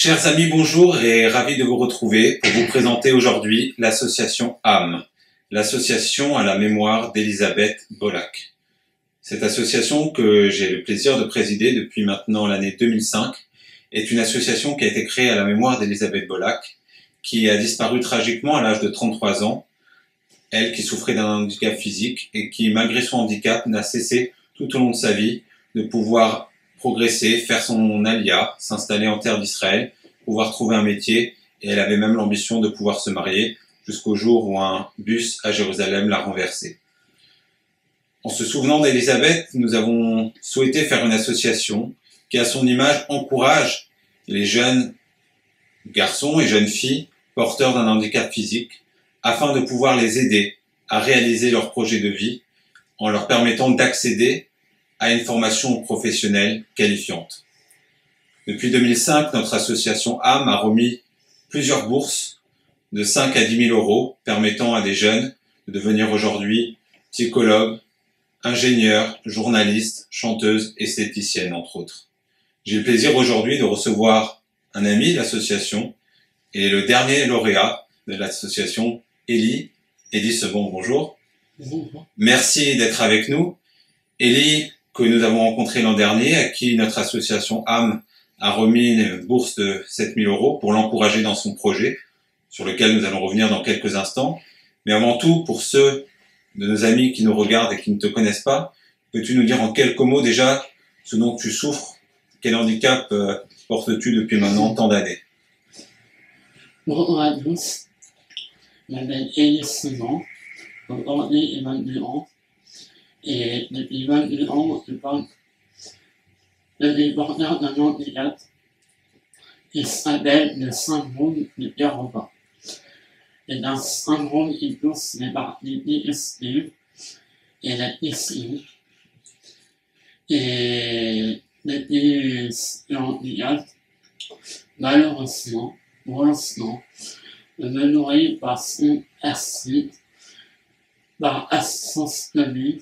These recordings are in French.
Chers amis, bonjour et ravi de vous retrouver pour vous présenter aujourd'hui l'association âme, l'association à la mémoire d'Elisabeth Bollack. Cette association que j'ai le plaisir de présider depuis maintenant l'année 2005 est une association qui a été créée à la mémoire d'Elisabeth Bollack, qui a disparu tragiquement à l'âge de 33 ans, elle qui souffrait d'un handicap physique et qui, malgré son handicap, n'a cessé tout au long de sa vie de pouvoir progresser, faire son alia, s'installer en terre d'Israël, pouvoir trouver un métier, et elle avait même l'ambition de pouvoir se marier jusqu'au jour où un bus à Jérusalem l'a renversée. En se souvenant d'Elisabeth, nous avons souhaité faire une association qui, à son image, encourage les jeunes garçons et jeunes filles porteurs d'un handicap physique afin de pouvoir les aider à réaliser leur projet de vie en leur permettant d'accéder à une formation professionnelle qualifiante. Depuis 2005, notre association âme a remis plusieurs bourses de 5 à 10 000 euros permettant à des jeunes de devenir aujourd'hui psychologues, ingénieurs, journalistes, chanteuses, esthéticiennes, entre autres. J'ai le plaisir aujourd'hui de recevoir un ami de l'association et le dernier lauréat de l'association, Élie Sebon, bonjour. Bonjour. Merci d'être avec nous. Élie, que nous avons rencontré l'an dernier, à qui notre association âme a remis une bourse de 7 000 euros pour l'encourager dans son projet, sur lequel nous allons revenir dans quelques instants. Mais avant tout, pour ceux de nos amis qui nous regardent et qui ne te connaissent pas, peux-tu nous dire en quelques mots déjà ce dont tu souffres? Quel handicap portes-tu depuis maintenant tant d'années? Bonjour à tous. Je m'appelle Élie Sebon. Aujourd'hui, j'ai 22 ans. Et depuis 22 ans, je pense que j'ai porteur d'un handicap qui s'appelle le syndrome du cœur repas. C'est un syndrome qui touche les parties digestives et la piscine. Et depuis ce handicap, malheureusement, pour l'instant, je me nourris par son acide, par assistance commune,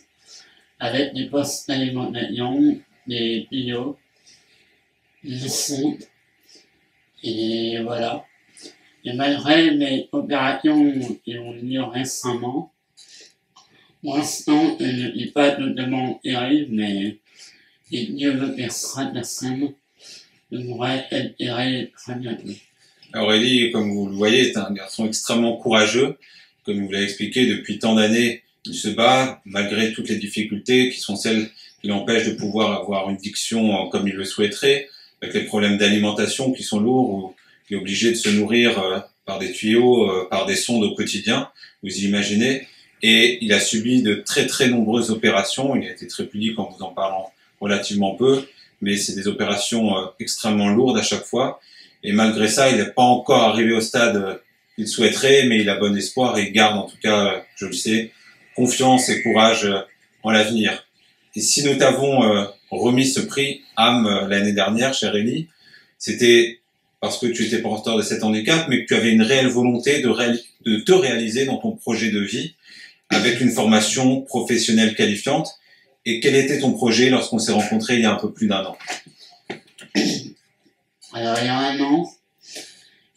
avec des postes d'alimentation, des bio, des sondes, et voilà. Et malgré mes opérations qui ont lieu récemment, pour l'instant, je ne vis pas totalement guéri, mais si Dieu me percera de la scène, je pourrais être guéri très bientôt. Aurélie, comme vous le voyez, est un garçon extrêmement courageux. Comme vous l'avez expliqué, depuis tant d'années, il se bat malgré toutes les difficultés qui sont celles qui l'empêchent de pouvoir avoir une diction comme il le souhaiterait, avec les problèmes d'alimentation qui sont lourds, où il est obligé de se nourrir par des tuyaux, par des sondes au quotidien, vous imaginez. Et il a subi de très très nombreuses opérations. Il a été très pudique en vous en parlant relativement peu, mais c'est des opérations extrêmement lourdes à chaque fois. Et malgré ça, il n'est pas encore arrivé au stade qu'il souhaiterait, mais il a bon espoir et il garde, en tout cas, je le sais, confiance et courage en l'avenir. Et si nous t'avons remis ce prix âme l'année dernière, chère Élie, c'était parce que tu étais porteur de cet handicap, mais que tu avais une réelle volonté de te réaliser dans ton projet de vie avec une formation professionnelle qualifiante. Et quel était ton projet lorsqu'on s'est rencontrés il y a un peu plus d'1 an? Alors, il y a 1 an,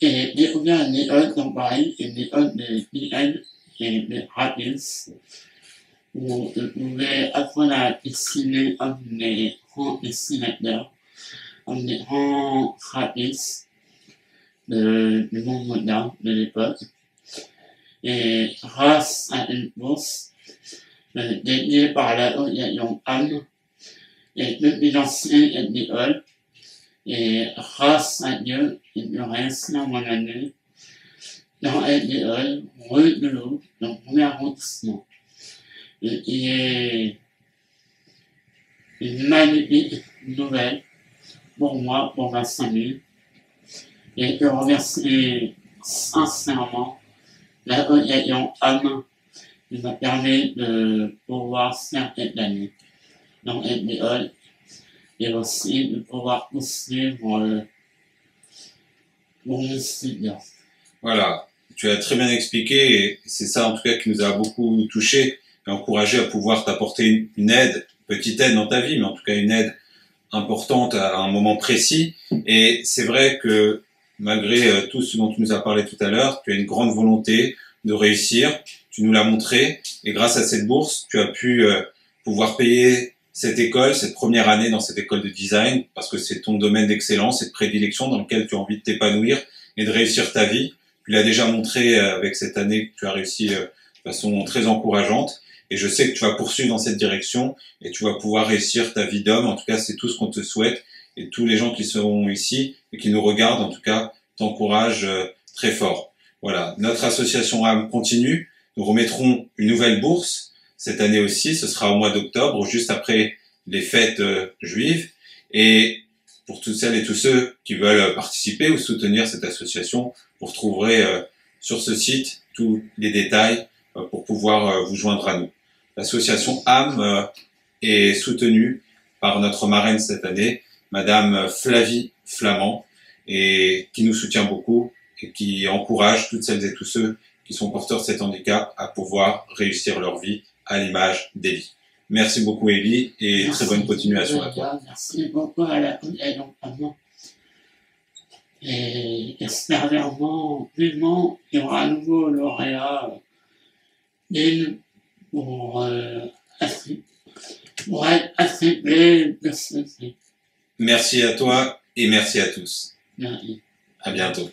j'ai découvert une méthode dans Paris, une méthode de BN et de Rapids, où je pouvais apprendre à dessiner comme des grands dessinateurs, comme des grands graphistes du monde moderne de l'époque. Et grâce à une bourse dédiée par l'association âme, et depuis lancé une école. Et grâce à Dieu, il me reste dans mon année dans LDE, rue de l'eau, dans le premier arrondissement. Et il est une magnifique nouvelle pour moi, pour ma famille. Et je remercie sincèrement la association âme qui m'a permis de pouvoir faire cette année dans LDE. Et aussi de pouvoir poursuivre mon studio. Voilà, tu as très bien expliqué et c'est ça en tout cas qui nous a beaucoup touché et encouragé à pouvoir t'apporter une aide, petite aide dans ta vie, mais en tout cas une aide importante à un moment précis. Et c'est vrai que malgré tout ce dont tu nous as parlé tout à l'heure, tu as une grande volonté de réussir. Tu nous l'as montré. Et grâce à cette bourse, tu as pu pouvoir payer cette école, cette première année dans cette école de design, parce que c'est ton domaine d'excellence et de prédilection dans lequel tu as envie de t'épanouir et de réussir ta vie. Tu l'as déjà montré avec cette année que tu as réussi de façon très encourageante. Et je sais que tu vas poursuivre dans cette direction et tu vas pouvoir réussir ta vie d'homme. En tout cas, c'est tout ce qu'on te souhaite. Et tous les gens qui seront ici et qui nous regardent, en tout cas, t'encouragent très fort. Voilà, notre association âme continue. Nous remettrons une nouvelle bourse cette année aussi. Ce sera au mois d'octobre, juste après les fêtes juives. Et pour toutes celles et tous ceux qui veulent participer ou soutenir cette association, vous retrouverez sur ce site tous les détails pour pouvoir vous joindre à nous. L'association âme est soutenue par notre marraine cette année, Madame Flavie Flamand, et qui nous soutient beaucoup et qui encourage toutes celles et tous ceux qui sont porteurs de cet handicap à pouvoir réussir leur vie à l'image d'Élie. Merci beaucoup Élie et très bonne continuation à toi. Merci beaucoup à la accompagnement. Et j'espère vivement qu'il y aura un nouveau lauréat pour être attribué de ce prix. Merci à toi et merci à tous. Merci. À bientôt.